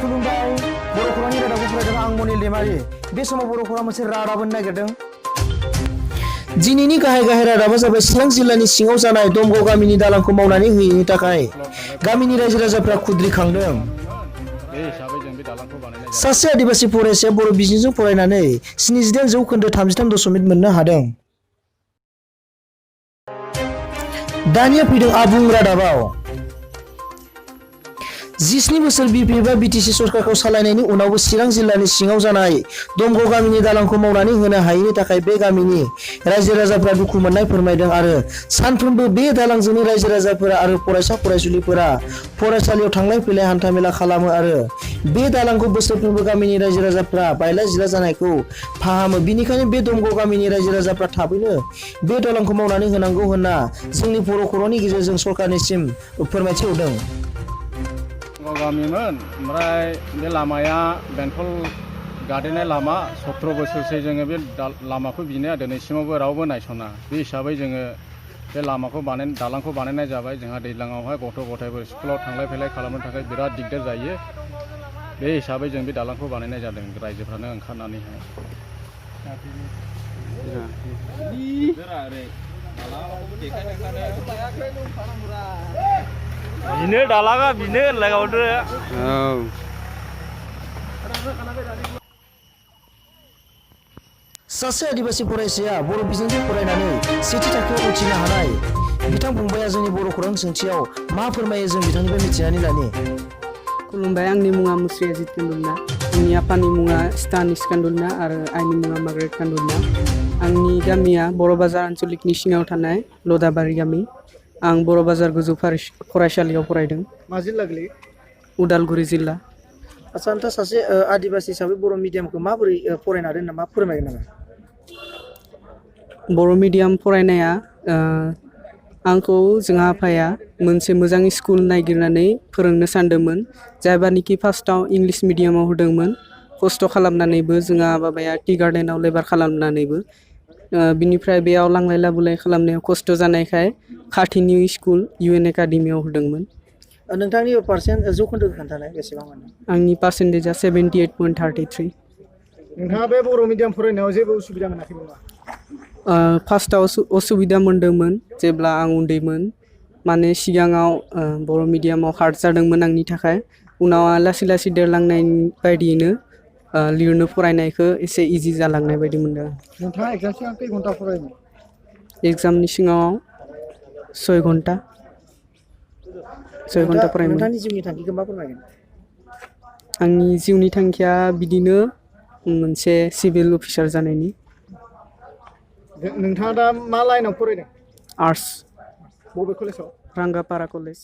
खुलुमबाय बर' खौरांनि रादाबखौ फरायदों आं मनिल दैमारि। बे समाव बर' खौरां मोनसे रादाब होनो नागिरदों। दिनैनि गाहाय रादाबा जाबाय चिरां जिल्लानि सिङाव जानाय दमगाव गामिनि दालांखौ मावनानै होयैनि थाखाय गामिनि रायजो राजाफ्रा खुद्रिखांदों। सासे आदिबासि फरायसाया बर' बिजोंजों फरायनानै 78% मोननो हादों। दानिया फैदों आबुं रादाबाव। 17 बोसोर बिपि एबा बिटिसि सरकारखौ सालायनायनि उनावबो चिरां जिल्लानि सिङाव जानाय दमगाव गामिनि दालांखौ मावनानै होनो हायैनि थाखाय बे गामिनि रायजो राजाफ्रा दुखु मोननाय फोरमायदों आरो सानफ्रोमबो बे दालांजोंनो रायजो राजाफोरा आरो फरायसा फरायसुलिफोरा फरायसालियाव थांलाय फैलाय हान्थामेला खालामो आरो बे दालांखौ बोसोरफ्रोमबो गामिनि रायजो राजाफ्रा बायला जिला जानायखौ फाहामो। बिनिखायनो बे दमगाव गामिनि रायजो राजाफ्रा थाबैनो बे दालांखौ मावनानै होनांगौ होनना जोंनि बर' खौरांनि गेजेरजों सरकारनिसिम फोरमायथि हरदों। गामिमोन ओमफ्राय बे लामाया बेंटल गादेरनाय लामा 17 बोसोरसो जोङो बे लामाखौ बिनाया दिनैसिमावबो रावबो नायसना। बे हिसाबै जोङो बे लामाखौ दालांखौ बानायनाय जाबाय। जोंहा दैज्लाङावहाय गथ' गथायफोर स्कुलाव थांलाय फैलाय खालामनो थाखाय बिराद दिगदार जायो। बे हिसाबै जों बे दालांखौ बानायनाय जादों रायजोफ्रानो ओंखारनानैहाय। बिनो दालाङा बिनो होनलायगावदो। सासे आदिबासि फरायसाया बर' बिजोंजों फरायनानै सेथि थाखोआव उथ्रिनो हानाय बिथां फंबाया जोंनि बर' खौरां सोंथियाव मा फोरमायो जों बिथांनिफ्राय मिथिनानै लानि। खुलुमबाय, आंनि मुङा मुस्रि अजित कान्दुलना। आंनि आफानि मुङा स्टानिस कान्दुलना आरो आइनि मुङा मार्ग्रेट कान्दुलना। आंनि गामिया बर' बाजार आन्चलिकनि सिङाव थानाय लदाबारि गामि। आं बर' बाजार गोजौ फरायसालियाव फरायदों। मा जिल्ला गोलैयो? उदालगुरि जिल्ला। आচ্ছা, नोंथाङा सासे आदिबासि हिसाबै बर' मिडियामखौ माबोरै फरायनो हादों नामा फोरमायगोन नामा? बर' मिडियाम फरायनाया आंखौ जोंहा आफाया मोनसे मोजां स्कुल नागिरनानै फोरोंनो सानदोंमोन। जायबानिखि फार्स्टआव इंलिस मिडियामाव होदोंमोन खस्थ' खालामनानैबो जोंहा बाबाया टि गार्डेनाव लेबार खालामनानैबो बिनिफ्राय बेयाव लांलाय लाबोलाय खालामनायाव खस्थ' जानायखाय खाथिनि स्कुल UN एकाडेमियाव होदोंमोन। नोंथांनि जौखोन्दो खोन्थानाय बेसेबां मोनो? आंनि पार्सेन्टेजआ 78.33। नोंथाङा बे बर' मिडियाम फरायनायाव जेबो उसुबिदा मोनाखैमोन नामा? फार्स्टआव असुबिदा मोनदोंमोन जेब्ला आं उन्दैमोन। माने सिगाङाव बर' मिडियामाव हार्ड जादोंमोन आंनि थाखाय। उनाव लासै लासै देरलांनाय बायदियैनो लिरनो फरायनायखौ एसे इजि जालांनाय बायदि मोनदों। नोंथाङा एग्जाम सिगां खै घन्टा फरायोमोन? एग्जामनि सिगाङाव 6 घन्टा। 6 घन्टा फरायोमोन। नोंथांनि जिउनि थांखिखौ मा फोरमायगोन? आंनि जिउनि थांखिया बिदिनो मोनसे सिभिल अफिसार जानायनि। नोंथाङा दा मा लाइनाव फरायदों? आर्ट्स। बबे कलेजाव? रांगापारा कलेज।